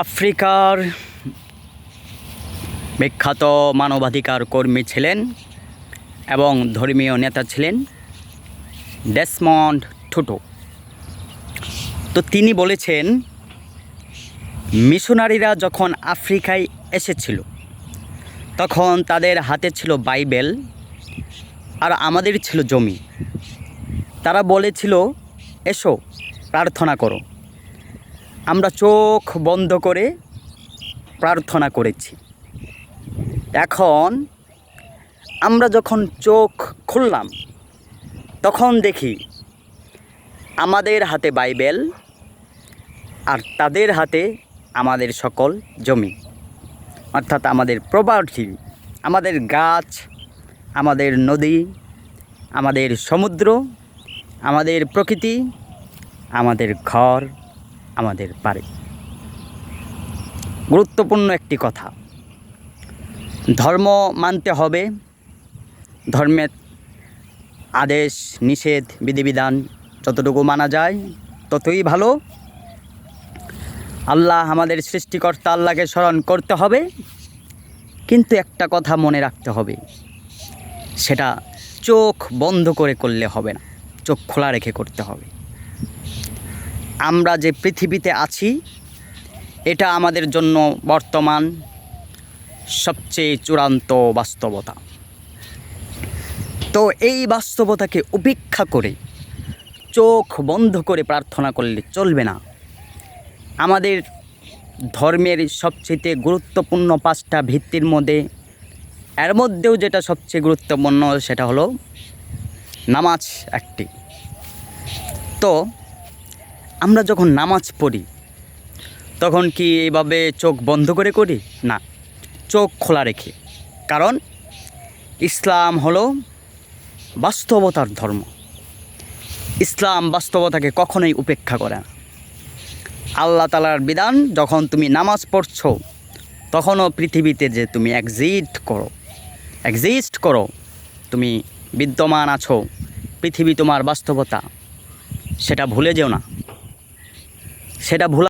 আফ্রিকার বিখ্যাত মানবাধিকার কর্মী ছিলেন এবং ধর্মীয় নেতা ছিলেন ডেসমন্ড টুটু। তো তিনি বলেছেন, মিশনারিরা যখন আফ্রিকায় এসেছিল তখন তাদের হাতে ছিল বাইবেল আর আমাদের ছিল জমি। তারা বলেছিল, এসো প্রার্থনা করো। আমরা চোখ বন্ধ করে প্রার্থনা করেছি। এখন আমরা যখন চোখ খুললাম তখন দেখি আমাদের হাতে বাইবেল আর তাদের হাতে আমাদের সকল জমি, অর্থাৎ আমাদের প্রপার্টি, আমাদের গাছ, আমাদের নদী, আমাদের সমুদ্র, আমাদের প্রকৃতি, আমাদের ঘর, আমাদের বাড়ি। গুরুত্বপূর্ণ একটি কথা, ধর্ম মানতে হবে, ধর্মের আদেশ নিষেধ বিধিবিধান যতটুকু মানা যায় ততই ভালো। আল্লাহ আমাদের সৃষ্টিকর্তা আল্লাহকে স্মরণ করতে হবে, কিন্তু একটা কথা মনে রাখতে হবে, সেটা চোখ বন্ধ করে করলে হবে না, চোখ খোলা রেখে করতে হবে। আমরা যে পৃথিবীতে আছি এটা আমাদের জন্য বর্তমান সবচেয়ে চূড়ান্ত বাস্তবতা। তো এই বাস্তবতাকে উপেক্ষা করে চোখ বন্ধ করে প্রার্থনা করলে চলবে না। আমাদের ধর্মের সবচেয়ে গুরুত্বপূর্ণ 5টা ভিত্তির মধ্যে এর মধ্যেও যেটা সবচেয়ে গুরুত্বপূর্ণ সেটা হলো নামাজ একটি। তো আমরা যখন নামাজ পড়ি তখন কি এইভাবে চোখ বন্ধ করে করি? না, চোখ খোলা রেখে। কারণ ইসলাম হলো বাস্তবতার ধর্ম। ইসলাম বাস্তবতাকে কখনোই উপেক্ষা করে না। আল্লাহ তাআলার বিধান, যখন তুমি নামাজ পড়ছো তখনও পৃথিবীতে যে তুমি এক্সিস্ট করো, তুমি বিদ্যমান আছো, পৃথিবী তোমার বাস্তবতা, সেটা ভুলে যেও না, সেটা ভুলা